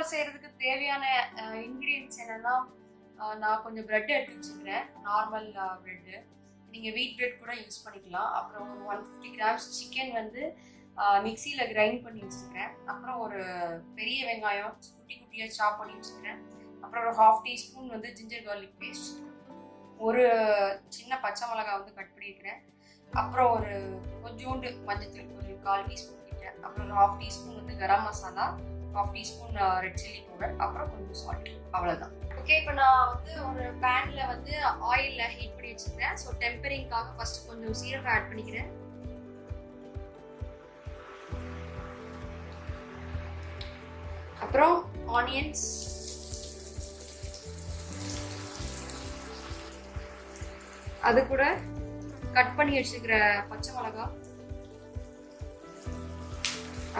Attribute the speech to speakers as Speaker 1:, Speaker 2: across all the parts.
Speaker 1: Role செய்கிறதுக்கு தேவையான ingredients என்னென்னா, நான் கொஞ்சம் ப்ரெட் எடுத்து வச்சுக்கிறேன், நார்மல் ப்ரெட்டு. நீங்கள் வீட் ப்ரெட் கூட யூஸ் பண்ணிக்கலாம். அப்புறம் ஒரு 150 கிராம்ஸ் சிக்கன் வந்து மிக்சியில் கிரைண்ட் பண்ணி வச்சுருக்கிறேன். அப்புறம் ஒரு பெரிய வெங்காயம் குட்டி குட்டியாக சாப் பண்ணி வச்சுக்கிறேன். அப்புறம் ஒரு 1/2 டீஸ்பூன் வந்து ஜிஞ்சர் கார்லிக் பேஸ்ட், ஒரு சின்ன பச்சை மிளகாய் வந்து கட் பண்ணியிருக்கிறேன். அப்புறம் ஒரு கொஞ்சோண்டு மஞ்சத்தூள், ஒரு 1/4 டீஸ்பூன் கிட்ட. அப்புறம் ஒரு 1/2 டீஸ்பூன் வந்து garam masala, 1/2 teaspoon red chilli powder, அப்புறம் கொஞ்சம் சால்ட். அவ்வளோதான். ஓகே, இப்போ நான் வந்து ஒரு பேனில் வந்து ஆயிலில் ஹீட் பண்ணி வச்சுக்கிறேன். ஸோ டெம்பரிங்காக ஃபஸ்ட்டு கொஞ்சம் சீரகம் ஆட் பண்ணிக்கிறேன். அப்புறம் ஆனியன்ஸ், அது கூட கட் பண்ணி வச்சுக்கிற பச்சை மிளகாய்,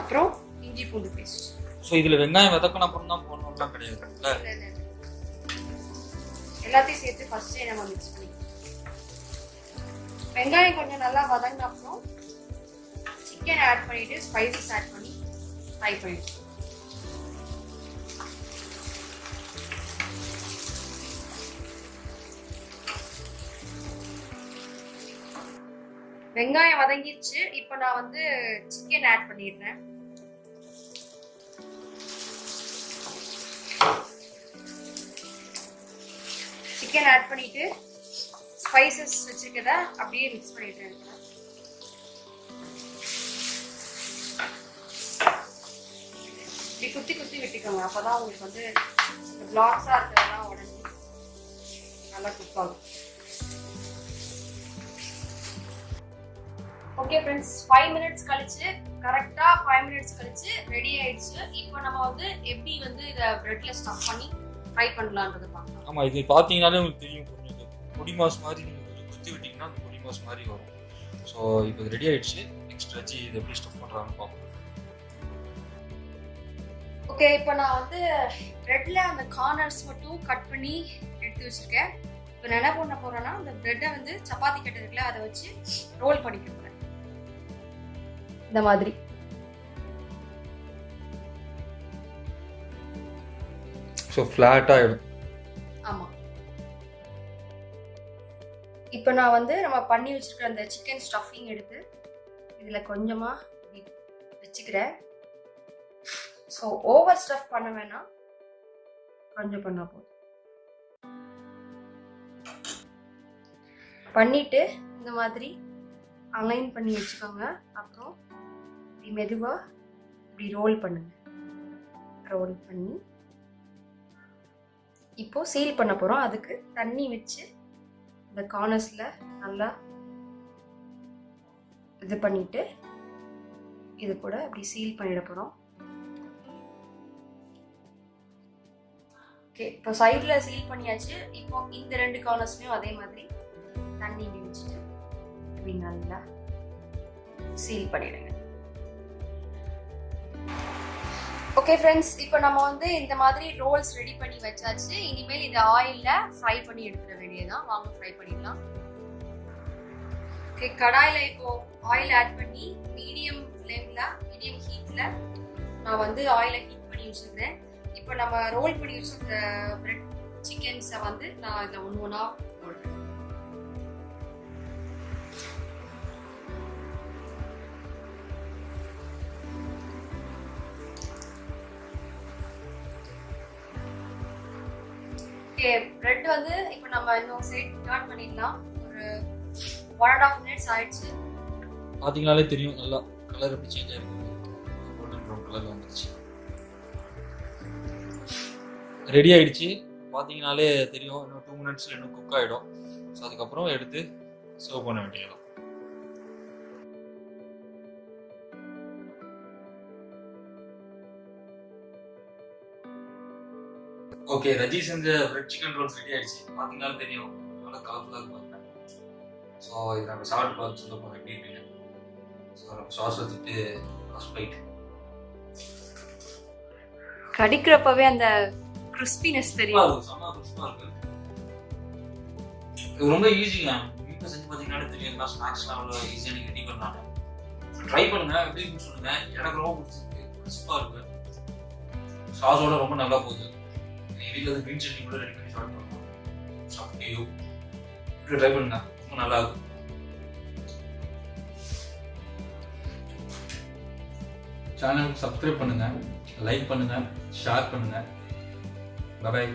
Speaker 1: அப்புறம் இஞ்சி பூண்டு பேஸ்ட்.
Speaker 2: ஸோ இதில் வெங்காயம் வதக்கின அப்புறம் தான் போடணும்லாம் கிடையாது,
Speaker 1: எல்லாத்தையும் சேர்த்து ஃபர்ஸ்டே நம்ம மிக்ஸ் பண்ணிக்கலாம். வெங்காயம் கொஞ்சம் நல்லா வதங்கின அப்புறம் சிக்கன் ஆட் பண்ணிட்டு ஸ்பைசஸ் ஆட் பண்ணி ஃப்ரை பண்ணிட்டு. வெங்காயம் வதங்கிடுச்சு. இப்போ நான் வந்து சிக்கன் ஆட் பண்ணிடுறேன். சிக்கன் ஆட் பண்ணிட்டு ஸ்பைசஸ் வச்சிருக்கத அப்படியே மிக்ஸ் பண்ணிடுறேன். இப்படி குத்தி குத்தி விட்டுக்கோங்க, அப்பதான் உங்களுக்கு வந்து பிளாக்ஸா இருக்கிறதெல்லாம் உடஞ்சி நல்லா குக் ஆகும். ஓகே ஃப்ரெண்ட்ஸ், 5 மினிட்ஸ் கழிச்சு, கரெக்டாக 5 மினிட்ஸ் கழிச்சு ரெடி ஆயிடுச்சு. இப்போ நம்ம வந்து எப்படி வந்து இதை பிரெட்ல ஸ்டஃப் பண்ணி ஃப்ரை பண்ணலான்றது பார்க்கலாம்.
Speaker 2: ஆமாம், இது பார்த்தீங்கன்னாலே உங்களுக்கு தெரியும், கொஞ்சம் பொடி மாஸ் மாதிரி நீங்கள் கொஞ்சம் குத்தி விட்டிங்கன்னா அந்த பொடி மாஸ் மாதிரி வரும். ஸோ இப்போ ரெடி ஆயிடுச்சு. நெக்ஸ்ட் வச்சு இது எப்படி ஸ்டஃப் பண்ணுறாங்கன்னு பார்ப்போம்.
Speaker 1: ஓகே, இப்போ நான் வந்து பிரெட்ல அந்த கார்னர்ஸ் மட்டும் கட் பண்ணி எடுத்து வச்சிருக்கேன். இப்போ நான் என்ன பண்ண போறேன்னா, அந்த பிரெட்டை வந்து சப்பாத்தி கட்டை இருக்குல்ல, அதை வச்சு ரோல் பண்ணிக்க போறேன் இந்த மாதிரி.
Speaker 2: ஸோ ஃப்ளாட் ஆகிடும்.
Speaker 1: ஆமாம். இப்போ நான் வந்து நம்ம பண்ணி வச்சிருக்கிற அந்த சிக்கன் ஸ்டஃபிங் எடுத்து இதில் கொஞ்சமாக வச்சுக்கிறேன். ஸோ ஓவர் ஸ்டஃப் பண்ண வேணாம், கொஞ்சம் பண்ணா போதும். பண்ணிட்டு இந்த மாதிரி அலைன் பண்ணி வச்சுக்கோங்க. அப்புறம் இப்படி மெதுவாக இப்படி ரோல் பண்ணுங்க. ரோல் பண்ணி இப்போ சீல் பண்ண போகிறோம். அதுக்கு தண்ணி வச்சு இந்த கார்னர்ஸில் நல்லா இது பண்ணிட்டு இது கூட அப்படி சீல் பண்ணிட போகிறோம். ஓகே, இப்போ சைடில் சீல் பண்ணியாச்சு. இப்போ இந்த 2 கார்னர்ஸ்லையும் அதே மாதிரி தண்ணி வச்சுட்டு இப்படி நல்லா சீல் பண்ணிடுங்க. ஓகே ஃப்ரெண்ட்ஸ், இப்போ நம்ம வந்து இந்த மாதிரி ரோல்ஸ் ரெடி பண்ணி வச்சாச்சு. இனிமேல் இதை ஆயிலில் ஃப்ரை பண்ணி எடுத்துட வேண்டியதுதான். வாங்க ஃப்ரை பண்ணிடலாம். ஓகே, கடாயில் இப்போ ஆயில் ஆட் பண்ணி மீடியம் ஹீட்டில் நான் வந்து ஆயிலை ஹீட் பண்ணி வச்சுருக்கேன். இப்போ நம்ம ரோல் பண்ணி வச்சுருக்க பிரெட் சிக்கன்ஸை வந்து நான் இதில் ஒன்று ஒன்றா போடுறேன். ஓகே, பிரெட் வந்து இப்போ நம்ம இன்னும் சைட் டர்ன் பண்ணிடலாம். ஒரு 1.5 மினிட்ஸ் ஆயிடுச்சு.
Speaker 2: பார்த்தீங்கனாலே தெரியும், நல்லா கலர் எப்படி சேஞ்ச் ஆகிருக்கு. கோல்டன் ப்ரௌன் கலரில் வந்துருச்சு. ரெடி ஆகிடுச்சு. பார்த்தீங்கனாலே தெரியும், இன்னும் 2 மினிட்ஸில் இன்னும் குக் ஆகிடும். ஸோ அதுக்கப்புறம் எடுத்து சர்வ் பண்ண வேண்டியது. ஓகே, ரஜி செஞ்ச பிரெட் சிக்கன் ரோல்ஸ் ரெடி ஆயிடுச்சு. பார்த்தீங்கன்னா தெரியும், நல்லா கலர்ஃபுல்லாக இருப்பாங்க. ஸோ இதை நம்ம சாப்பிட்டு பார்த்து சொல்ல போகிறோம் எப்படி இருக்குன்னு. ஸோ நம்ம சாஸ் வச்சுட்டு ஸ்பைட்
Speaker 1: கடிக்கிறப்பவே அந்த கிறிஸ்பினஸ் தெரியும்.
Speaker 2: செம்ம கிறிஸ்பாக இருக்கு. இது ரொம்ப ஈஸிங்க. வீட்டில் செஞ்சு பார்த்தீங்கன்னா தெரியும், எல்லாம் ஸ்நாக்ஸ்லாம் அவ்வளோ ஈஸியாக நீங்கள் ரெடி பண்ணலாம். ட்ரை பண்ணுங்க, எப்படி இருக்குன்னு சொல்லுங்க. எனக்கு ரொம்ப பிடிச்சிருக்கு, கிறிஸ்பாக இருக்கு. சாஸோட ரொம்ப நல்லா போகுது. நீங்கள் வீட்டில் வந்து க்ரீன் சட்னி கூட ரெடி பண்ணி சாப்பிட்டு சாப்பிட்டு ட்ரை பண்ணுங்க, ரொம்ப நல்லா இருக்கும். சேனலுக்கு சப்ஸ்கிரைப் பண்ணுங்க, லைக் பண்ணுங்க, ஷேர் பண்ணுங்க. பாய்.